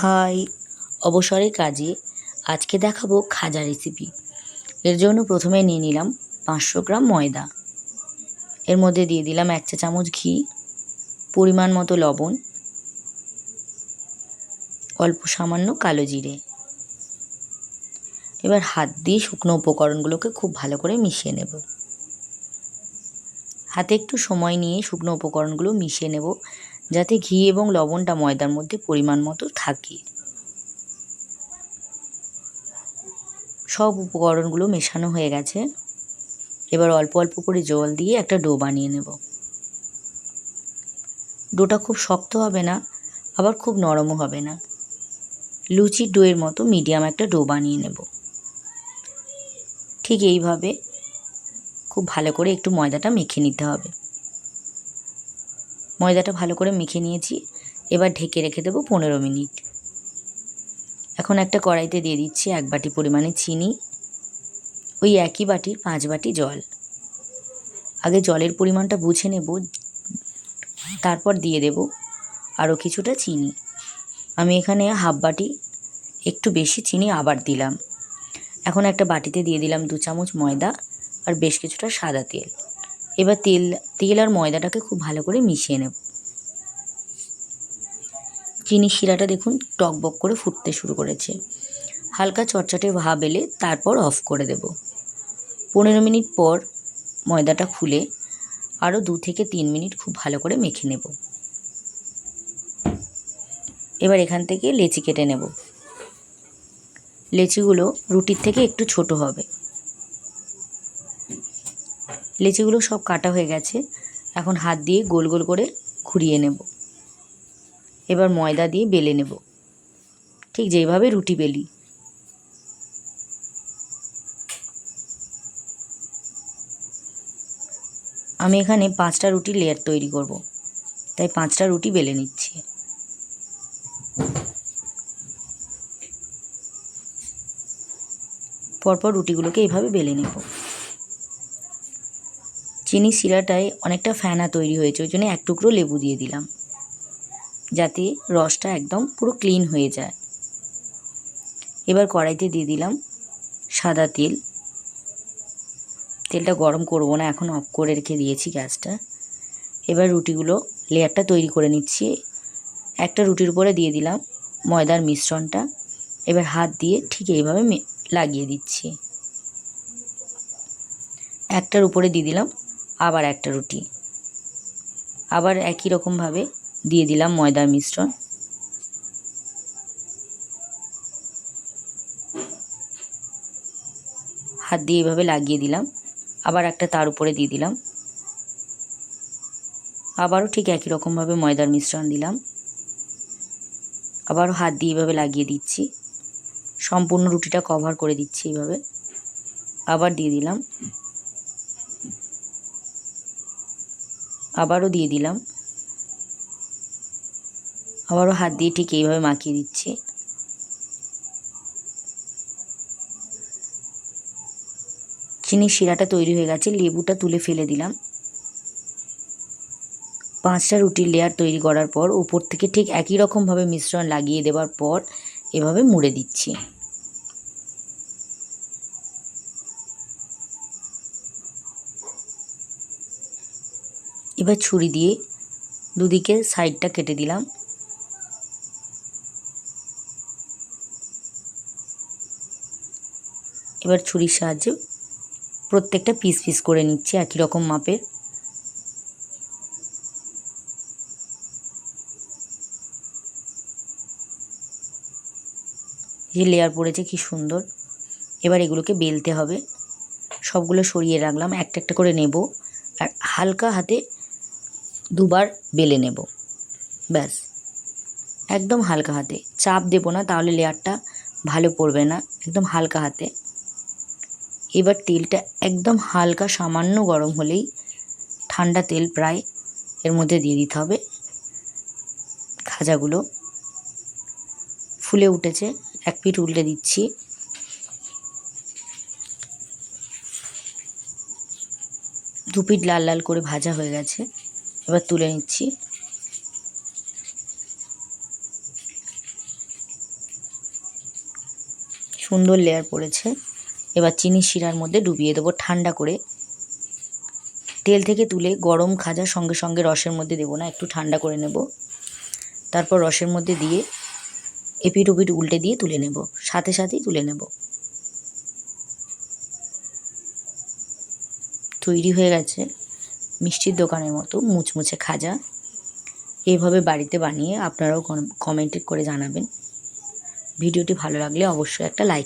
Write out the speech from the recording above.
High, অবসরের কাজে আজকে দেখাবো খাজা রেসিপি। এর জন্য প্রথমে নিয়ে নিলাম 500 গ্রাম ময়দা। এর মধ্যে দিয়ে দিলাম 1 চা চামচ ঘি, পরিমাণ মতো লবণ, অল্প সামান্য কালো জিরে। এবার হাত দিয়ে শুকনো উপকরণগুলোকে খুব ভালো করে মিশিয়ে নেব। হাতে একটু সময় নিয়ে শুকনো উপকরণগুলো মিশিয়ে নেব, যাতে ঘি এবং লবণটা ময়দার মধ্যে পরিমাণ মতো থাকে। সব উপকরণগুলো মেশানো হয়ে গেছে। এবার অল্প অল্প করে জল দিয়ে একটা ডো বানিয়ে নেব। ডোটা খুব শক্ত হবে না, আবার খুব নরমও হবে না। লুচির ডোয়ের মতো মিডিয়াম একটা ডো বানিয়ে নেব। ঠিক এইভাবে খুব ভালো করে একটু ময়দাটা মেখে নিতে হবে। ময়দাটা ভালো করে মেখে নিয়েছি। এবার ঢেকে রেখে দেবো 15 মিনিট। এখন একটা কড়াইতে দিয়ে দিচ্ছি 1 বাটি পরিমাণে চিনি, ওই একই বাটির 5 বাটি জল। আগে জলের পরিমাণটা বুঝে নেব, তারপর দিয়ে দেব আরও কিছুটা চিনি। আমি এখানে হাফ বাটি একটু বেশি চিনি আবার দিলাম। এখন একটা বাটিতে দিয়ে দিলাম 2 চামচ ময়দা আর বেশ কিছুটা সাদা তেল। এবার তেল আর ময়দাটাকে খুব ভালো করে মিশিয়ে নেব। চিনির শিরাটা দেখুন টকবক করে ফুটতে শুরু করেছে। হালকা চটচটে ভাব এলে তারপর অফ করে দেব। 15 মিনিট পর ময়দাটা খুলে আরও 2 থেকে 3 মিনিট খুব ভালো করে মেখে নেব। এবার এখান থেকে লেচি কেটে নেব। লেচিগুলো রুটির থেকে একটু ছোট হবে। লেচিগুলো সব কাটা হয়ে গেছে। এখন হাত দিয়ে গোল গোল করে ঘুরিয়ে নেব। এবার ময়দা দিয়ে বেলে নেব, ঠিক যেভাবে রুটি বেলি। আমি এখানে 5টা রুটির লেয়ার তৈরি করব, তাই 5টা রুটি বেলে নিচ্ছি। পরপর রুটিগুলোকে এইভাবে বেলে নেব। চিনির শিরাটায় অনেকটা ফেনা তৈরি হয়েছে, ওই জন্য 1 টুকরো লেবু দিয়ে দিলাম, যাতে রসটা একদম পুরো ক্লিন হয়ে যায়। এবার কড়াইতে দিয়ে দিলাম সাদা তেল। তেলটা গরম করব না, এখন অফ করে রেখে দিয়েছি গ্যাসটা। এবার রুটিগুলো লেয়ারটা তৈরি করে নিচ্ছি। একটা রুটির উপরে দিয়ে দিলাম ময়দার মিশ্রণটা। এবার হাত দিয়ে ঠিক এইভাবে লাগিয়ে দিচ্ছি। একটার উপরে দিয়ে দিলাম আবার একটা রুটি, আবার একই রকমভাবে দিয়ে দিলাম ময়দার মিশ্রণ। হাত দিয়ে এইভাবে লাগিয়ে দিলাম। আবার একটা তার উপরে দিয়ে দিলাম। আবারও ঠিক একই রকমভাবে ময়দার মিশ্রণ দিলাম। আবারও হাত দিয়ে এইভাবে লাগিয়ে দিচ্ছি। সম্পূর্ণ রুটিটা কভার করে দিচ্ছি এইভাবে। আবার দিয়ে দিলাম, আবারও দিয়ে দিলাম, আবারও হাত দিয়ে ঠিক এইভাবে মাখিয়ে দিচ্ছি। চিনির শিরাটা তৈরি হয়ে গেছে, লেবুটা তুলে ফেলে দিলাম। 5টা রুটির লেয়ার তৈরি করার পর উপর থেকে ঠিক একই রকমভাবে মিশ্রণ লাগিয়ে দেওয়ার পর এভাবে মুড়ে দিচ্ছি। এবার ছুরি দিয়ে দুদিকে সাইডটা কেটে দিলাম। এবার ছুরির সাহায্যে প্রত্যেকটা পিস পিস করে নিচ্ছি একই রকম মাপের। যে লেয়ার পড়েছে কি সুন্দর। এবার এগুলোকে বেলতে হবে। সবগুলো সরিয়ে রাখলাম, একটা একটা করে নেব আর হালকা হাতে দুবার বেলে নেব। ব্যাস, একদম হালকা হাতে, চাপ দেব না, তাহলে লেয়ারটা ভালো পড়বে না। একদম হালকা হাতে। এবার তেলটা একদম হালকা সামান্য গরম হলেই, ঠান্ডা তেল প্রায়, এর মধ্যে দিয়ে দিতে হবে খাজাগুলো। ফুলে উঠেছে, 1 পিঠ উল্টে দিচ্ছি। 2 পিঠ লাল লাল করে ভাজা হয়ে গেছে। এবার তুলে নিচ্ছি। সুন্দর লেয়ার পড়েছে। এবার চিনির শিরার মধ্যে ডুবিয়ে দেবো ঠান্ডা করে। তেল থেকে তুলে গরম খাজা সঙ্গে সঙ্গে রসের মধ্যে দেবো না, একটু ঠান্ডা করে নেব। তারপর রসের মধ্যে দিয়ে এপিট ওপিট উল্টে দিয়ে তুলে নেব, সাথে সাথেই তুলে নেব। তৈরি হয়ে গেছে মিষ্টির দোকানের মতো মুচমুচে খাজা। এইভাবে বাড়িতে বানিয়ে আপনারাও কমেন্ট করে জানাবেন। ভিডিওটি ভালো লাগলে অবশ্যই একটা লাইক